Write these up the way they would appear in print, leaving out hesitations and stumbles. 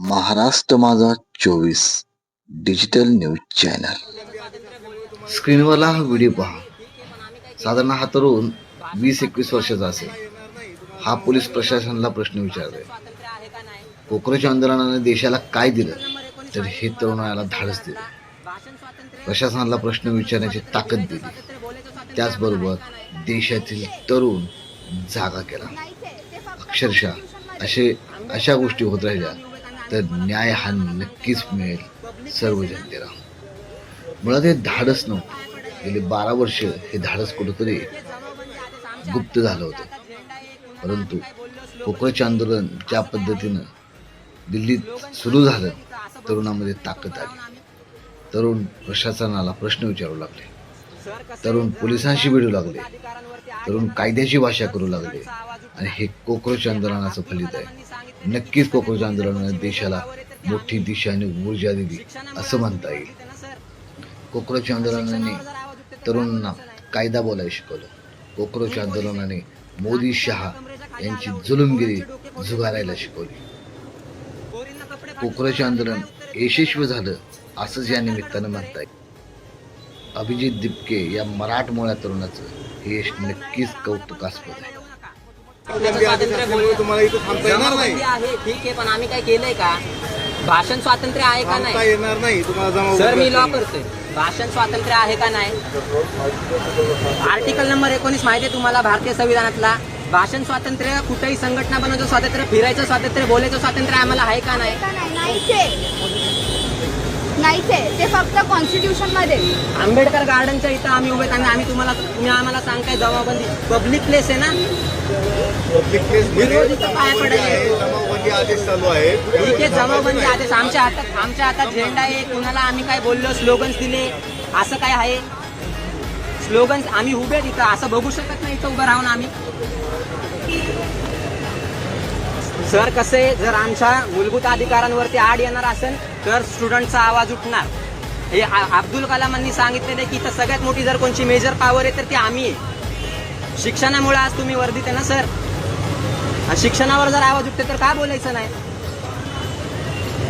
महाराष्ट्र माझा 24 digital news channel. स्क्रीनवरला हा video पहा. साधारण हा तरुण 20-21 वर्षाचा असेल. हा पोलीस प्रशासनाला प्रश्न विचारतोय. कोकराच आंदोलनाने देशाला काय दिलं तर हे तरुणाला धाडस दिले. प्रशासनाला प्रश्न विचारण्याची ताकद दिली. त्याचबरोबर देशातील तरुण जागा केला. अक्षरशः अशा गोष्टी होत राहिल्या तर न्याय हा नक्कीच मिळेल सर्व जनतेला. मुळात हे धाडस नव्हतं. गेली 12 वर्ष हे धाडस कुठंतरी गुप्त झालं होतं. परंतु कोकराच आंदोलन ज्या पद्धतीनं दिल्लीत सुरू झालं, तरुणामध्ये ताकद आली. तरुण प्रशासनाला प्रश्न विचारू लागले. तरुण पोलिसांशी भिडू लागले. तरुण कायद्याची भाषा करू लागले. आणि हे कोकराच आंदोलनाचं फलित आहे. नक्कीच कोकराच आंदोलनाने देशाला मोठी दिशा आणि ऊर्जा दिली असं म्हणता येईल. कोकराच आंदोलनाने तरुणांना कायदा बोलायला शिकवलं. कोकराच आंदोलनाने मोदी शहा यांची जुलुमगिरी झुगारायला शिकवली. कोकराच आंदोलन यशस्वी झालं असंच या निमित्तानं म्हणता येईल. अभिजित दिपके या मराठमोळ्या तरुणाचं हे यश नक्कीच कौतुकास्पद आहे. तुम्हाला इथं थांबता येणार नाही आहे, ठीक आहे, पण आम्ही काय केलंय का? भाषण स्वातंत्र्य आहे का थांबता नाही? येणार नाही तुम्हाला. सर मी लॉ करतोय. भाषण स्वातंत्र्य आहे का नाही? आर्टिकल नंबर 19 माहिती आहे तुम्हाला भारतीय संविधानातला? भाषण स्वातंत्र्य, कुठेही संघटना बनवायचं स्वातंत्र्य, फिरायचं स्वातंत्र्य, बोलायचं स्वातंत्र्य आम्हाला आहे का नाही? नाही ते फक्त कॉन्स्टिट्यूशन मध्ये. आंबेडकर गार्डनच्या इथं आम्ही उभे आहेत. तुम्ही आम्हाला सांगताय जमावबंदी पब्लिक प्लेस आहे ना? पब्लिक प्लेस विरोधीचं पाय पडायचे. जमावबंदी आदेश चालू आहे. ठीक आहे, जमावबंदी आदेश आमच्या हातात झेंडा आहे. कुणाला आम्ही काय बोललो, स्लोगन्स दिले असं काय आहे? स्लोगन्स आम्ही उभे तिथं असं बघू शकत नाही इथं उभं राहून आम्ही. सर कसं आहे, जर आमच्या मूलभूत अधिकारांवरती आड येणार असेल तर स्टुडंटचा आवाज उठणार. हे अब्दुल कलामांनी सांगितलेलं आहे की इथं सगळ्यात मोठी जर कोणची मेजर पॉवर आहे तर ती आम्ही आहे. शिक्षणामुळे आज तुम्ही वर्धित आहे ना सर. शिक्षणावर जर आवाज उठते तर का बोलायचं नाही?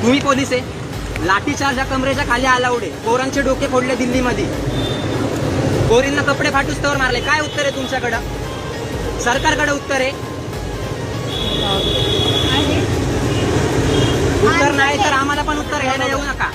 तुम्ही पोलीस आहे. लाठीचार्ज कमरेच्या खाली अलाउड आहे. पोरांचे डोके फोडले दिल्लीमध्ये. पोरींना कपडे फाटूस तर मारले. काय उत्तर आहे तुमच्याकडं? सरकारकडे उत्तर आहे? उत्तर नाही तर आम्हाला पण उत्तर घ्यायला येऊ नका.